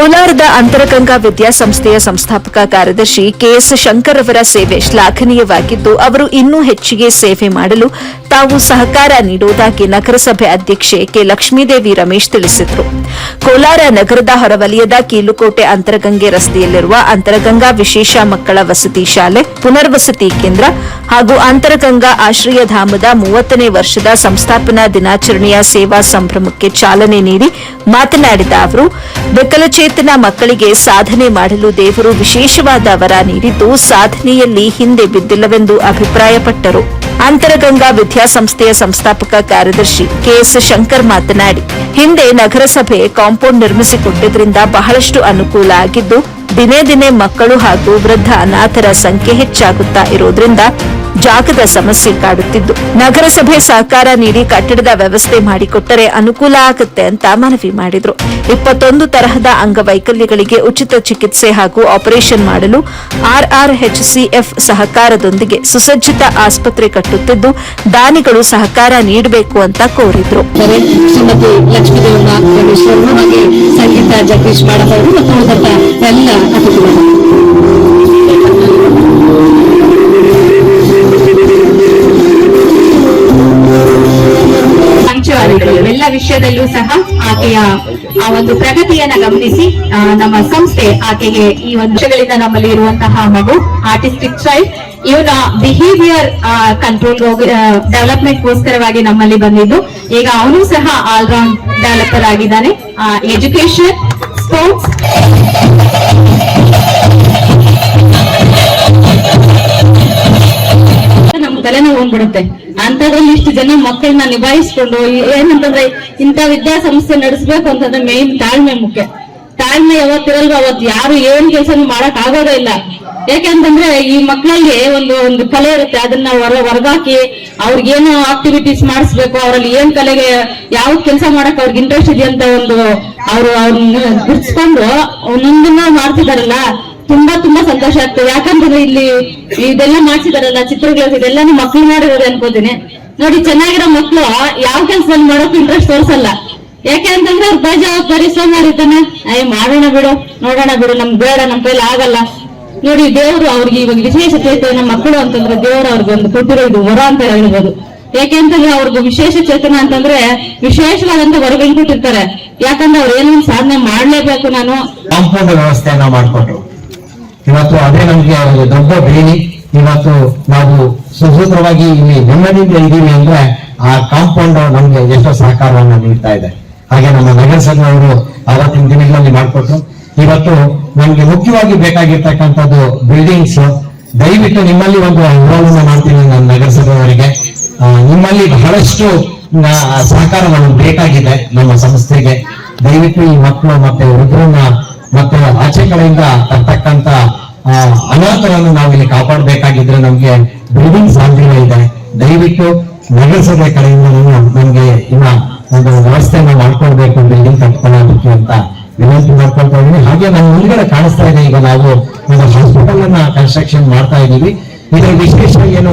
ಕೋಲಾರದ ಅಂತರಗಂಗಾ ವಿದ್ಯಾಸಂಸ್ಥೆಯ ಸಂಸ್ಥಾಪಕ ಕಾರ್ಯದರ್ಶಿ ಕೆಎಸ್ ಶಂಕರ್ ಅವರ ಸೇವೆ ಶ್ಲಾಘನೀಯವಾಗಿದ್ದು, ಅವರು ಇನ್ನೂ ಹೆಚ್ಚಿಗೆ ಸೇವೆ ಮಾಡಲು ತಾವು ಸಹಕಾರ ನೀಡುವುದಾಗಿ ನಗರಸಭೆ ಅಧ್ಯಕ್ಷೆ ಕೆ ಲಕ್ಷ್ಮೀದೇವಿ ರಮೇಶ್ ತಿಳಿಸಿದರು. ಕೋಲಾರ ನಗರದ ಹೊರವಲಯದ ಕೀಲುಕೋಟೆ ಅಂತರಗಂಗೆ ರಸ್ತೆಯಲ್ಲಿರುವ ಅಂತರಗಂಗಾ ವಿಶೇಷ ಮಕ್ಕಳ ವಸತಿ ಶಾಲೆ, ಪುನರ್ವಸತಿ ಕೇಂದ್ರ ಹಾಗೂ ಅಂತರಗಂಗಾ ಆಶ್ರಯಧಾಮದ 30ನೇ ವರ್ಷದ ಸಂಸ್ಥಾಪನಾ ದಿನಾಚರಣೆಯ ಸೇವಾ ಸಂಭ್ರಮಕ್ಕೆ ಚಾಲನೆ ನೀಡಿ ಮಾತನಾಡಿದ ಅವರು, ವಿಕಲಚೇತನ ಮಕ್ಕಳಿಗೆ ಸಾಧನೆ ಮಾಡಲು ದೇವರು ವಿಶೇಷವಾದ ವರ ನೀಡಿದ್ದು, ಸಾಧನೆಯಲ್ಲಿ ಹಿಂದೆ ಬಿದ್ದಿಲ್ಲವೆಂದು ಅಭಿಪ್ರಾಯಪಟ್ಟರು. ಅಂತರಗಂಗಾ ವಿದ್ಯಾಸಂಸ್ಥೆಯ ಸಂಸ್ಥಾಪಕ ಕಾರ್ಯದರ್ಶಿ ಕೆಎಸ್ ಶಂಕರ್ ಮಾತನಾಡಿ, ಹಿಂದೆ ನಗರಸಭೆ ಕಾಂಪೌಂಡ್ ನಿರ್ಮಿಸಿಕೊಟ್ಟಿದ್ದರಿಂದ ಬಹಳಷ್ಟು ಅನುಕೂಲ ಆಗಿದ್ದು, ದಿನೇ ದಿನೇ ಮಕ್ಕಳು ಹಾಗೂ ವೃದ್ಧ ಅನಾಥರ ಸಂಖ್ಯೆ ಹೆಚ್ಚಾಗುತ್ತಾ ಇರುವುದರಿಂದ ಜಾಗದ ಸಮಸ್ಯೆ ಕಾಡುತ್ತಿದ್ದು, ನಗರಸಭೆ ಸಹಕಾರ ನೀಡಿ ಕಟ್ಟಡದ ವ್ಯವಸ್ಥೆ ಮಾಡಿಕೊಟ್ಟರೆ ಅನುಕೂಲ ಆಗುತ್ತೆ ಅಂತ ಮನವಿ ಮಾಡಿದರು. 21 ತರಹದ ಅಂಗವೈಕಲ್ಯಗಳಿಗೆ ಉಚಿತ ಚಿಕಿತ್ಸೆ ಹಾಗೂ ಆಪರೇಷನ್ ಮಾಡಲು RRHCF ಸಹಕಾರದೊಂದಿಗೆ ಸುಸಜ್ಜಿತ ಆಸ್ಪತ್ರೆ ಕಟ್ಟುತ್ತಿದ್ದು, ದಾನಿಗಳು ಸಹಕಾರ ನೀಡಬೇಕು ಅಂತ ಕೋರಿದರು. ಎಲ್ಲ ವಿಷಯದಲ್ಲೂ ಸಹ ಆಕೆಯ ಆ ಒಂದು ಪ್ರಗತಿಯನ್ನ ಗಮನಿಸಿ ನಮ್ಮ ಸಂಸ್ಥೆ ಆಕೆಗೆ ಈ ಒಂದು ವಿಷಯಗಳಿಂದ ನಮ್ಮಲ್ಲಿ ಇರುವಂತಹ ಮಗು ಆರ್ಟಿಸ್ಟಿಕ್ ಚೈಲ್ಡ್ ಇವನ ಬಿಹೇವಿಯರ್ ಕಂಟ್ರೋಲ್ ಡೆವಲಪ್ಮೆಂಟ್ ಗೋಸ್ಕರವಾಗಿ ನಮ್ಮಲ್ಲಿ ಬಂದಿದ್ದು, ಈಗ ಅವನು ಸಹ ಆಲ್ರೌಂಡ್ ಡೆವಲಪರ್ ಆಗಿದ್ದಾನೆ. ಎಜುಕೇಶನ್, ಸ್ಪೋರ್ಟ್ಸ್, ತಲೆನೋವು ಬಂದ್ಬಿಡುತ್ತೆ. ಅಂತದ್ರಲ್ಲಿ ಇಷ್ಟು ಜನ ಮಕ್ಕಳನ್ನ ನಿಭಾಯಿಸ್ಕೊಂಡು ಏನಂತಂದ್ರೆ ಇಂಥ ವಿದ್ಯಾಸಂಸ್ಥೆ ನಡೆಸಬೇಕು ಅಂತಂದ್ರೆ ಮೇನ್ ತಾಳ್ಮೆ ಮುಖ್ಯ. ತಾಳ್ಮೆ ಯಾವತ್ತಿರಲ್ವ ಅವತ್ತು ಯಾರು ಏನ್ ಕೆಲಸ ಮಾಡಕ್ ಆಗೋದೇ ಇಲ್ಲ. ಯಾಕೆಂತಂದ್ರೆ ಈ ಮಕ್ಕಳಲ್ಲಿ ಒಂದು ಕಲೆ ಇರುತ್ತೆ, ಅದನ್ನ ಹೊರಗಾಕಿ ಅವ್ರಿಗೇನು ಆಕ್ಟಿವಿಟೀಸ್ ಮಾಡಿಸ್ಬೇಕು, ಅವರಲ್ಲಿ ಏನ್ ಕಲೆಗೆ ಯಾವ ಕೆಲಸ ಮಾಡಕ್ ಅವ್ರಿಗೆ ಇಂಟ್ರೆಸ್ಟ್ ಇದೆ ಅಂತ ಅವ್ರನ್ನ ಗುರ್ಸ್ಕೊಂಡು ಒಂದೊಂದನ್ನ ಮಾಡ್ತಿದಾರಲ್ಲ, ತುಂಬಾ ಸಂತೋಷ ಆಗ್ತದೆ. ಯಾಕಂತಂದ್ರೆ ಇಲ್ಲಿ ಇದೆಲ್ಲ ಮಾಡ್ಸಿದಾರಲ್ಲ ಚಿತ್ರಗಳು, ಇದೆಲ್ಲಾನು ಮಕ್ಳು ಮಾಡಿರೋದು ಅನ್ಕೋತೀನಿ. ನೋಡಿ, ಚೆನ್ನಾಗಿರೋ ಮಕ್ಳು ಯಾವ ಕೆಲ್ಸದಲ್ಲಿ ಮಾಡೋಕೆ ಇಂಟ್ರೆಸ್ಟ್ ತೋರ್ಸಲ್ಲ. ಯಾಕೆ ಅಂತಂದ್ರೆ ಅವ್ರ ಬೇಜವಾಬ್ದಾರಿ ಸೋಮಾರಿತಾನೆ, ಮಾಡೋಣ ಬಿಡು, ನೋಡೋಣ ಬಿಡು, ನಮ್ಗೆ ಬೇಡ, ನಮ್ ಕೈಲಿ ಆಗಲ್ಲ. ನೋಡಿ, ದೇವ್ರು ಅವ್ರಿಗೆ ಇವಾಗ ವಿಶೇಷತೆ ಚೇತನ ಮಕ್ಕಳು ಅಂತಂದ್ರೆ ದೇವ್ರು ಅವ್ರಿಗೊಂದು ಕೊಟ್ಟಿರೋ ಇದು ವರ ಅಂತ ಹೇಳ್ಬೋದು. ಯಾಕೆ ಅಂತಂದ್ರೆ ಅವ್ರಿಗೆ ವಿಶೇಷ ಚೇತನ ಅಂತಂದ್ರೆ ವಿಶೇಷವಾದಂತ ವರಗಳನ್ನ ಕೊಟ್ಟಿರ್ತಾರೆ. ಯಾಕಂದ್ರೆ ಅವ್ರು ಏನೋ ಸಾಧನೆ ಮಾಡ್ಲೇಬೇಕು. ನಾನು ಕಾಂಪೌಂಡ್ ವ್ಯವಸ್ಥೆಯನ್ನ ಮಾಡ್ಕೊಟ್ರು. ಇವತ್ತು ಅದೇ ನಮ್ಗೆ ದೊಡ್ಡ ಬೇಡಿ. ಇವತ್ತು ನಾವು ಸುಸೂತ್ರವಾಗಿ ಇಲ್ಲಿ ನೆಮ್ಮದಿಯಿಂದ ಇದೀವಿ ಅಂದ್ರೆ ಆ ಕಾಂಪೌಂಡ್ ನಮ್ಗೆ ಎಷ್ಟೋ ಸಹಕಾರವನ್ನ ನೀಡ್ತಾ ಇದೆ. ಹಾಗೆ ನಮ್ಮ ನಗರಸಭೆಯವರು ಅವತ್ತಿನ ದಿನಗಳಲ್ಲಿ ಮಾಡಿಕೊಟ್ರು. ಇವತ್ತು ನಮ್ಗೆ ಮುಖ್ಯವಾಗಿ ಬೇಕಾಗಿರ್ತಕ್ಕಂಥದ್ದು ಬಿಲ್ಡಿಂಗ್ಸ್. ದಯವಿಟ್ಟು ನಿಮ್ಮಲ್ಲಿ ಒಂದು ಅನುಭವವನ್ನು ಮಾಡ್ತೀನಿ ನನ್ನ ನಗರಸಭೆಯವರಿಗೆ. ನಿಮ್ಮಲ್ಲಿ ಬಹಳಷ್ಟು ಸಹಕಾರವನ್ನು ಬೇಕಾಗಿದೆ ನಮ್ಮ ಸಂಸ್ಥೆಗೆ. ದಯವಿಟ್ಟು ಈ ಮಕ್ಕಳು ಮತ್ತೆ ವೃದ್ಧರನ್ನ ಮತ್ತೆ ಆಚೆ ಕಡೆಯಿಂದ ತರ್ತಕ್ಕಂತ ಅನಾಥರನ್ನು ನಾವಿಲ್ಲಿ ಕಾಪಾಡಬೇಕಾಗಿದ್ರೆ ನಮ್ಗೆ ಬಿಲ್ಡಿಂಗ್ ಸಾಧ್ಯ ಇದೆ. ದಯವಿಟ್ಟು ನಗರಸಭೆ ಕಡೆಯಿಂದ ನಮ್ಗೆ ಇನ್ನ ಒಂದು ವ್ಯವಸ್ಥೆಯನ್ನ ಮಾಡ್ಕೊಳ್ಬೇಕು, ಬಿಲ್ಡಿಂಗ್ ಕಟ್ಕೊಳ್ಳೋದಕ್ಕೆ ಅಂತ ವಿನಂತಿ ಮಾಡ್ಕೊಳ್ತಾ ಇದೀನಿ. ಹಾಗೆ ನಮ್ಮ ಮುಂದ್ಗಡೆ ಕಾಣಿಸ್ತಾ ಇದೆ, ಈಗ ನಾವು ಒಂದು ಹಾಸ್ಪಿಟಲ್ ಅನ್ನ ಕನ್ಸ್ಟ್ರಕ್ಷನ್ ಮಾಡ್ತಾ ಇದೀವಿ. ಇದರ ವಿಶೇಷ ಏನು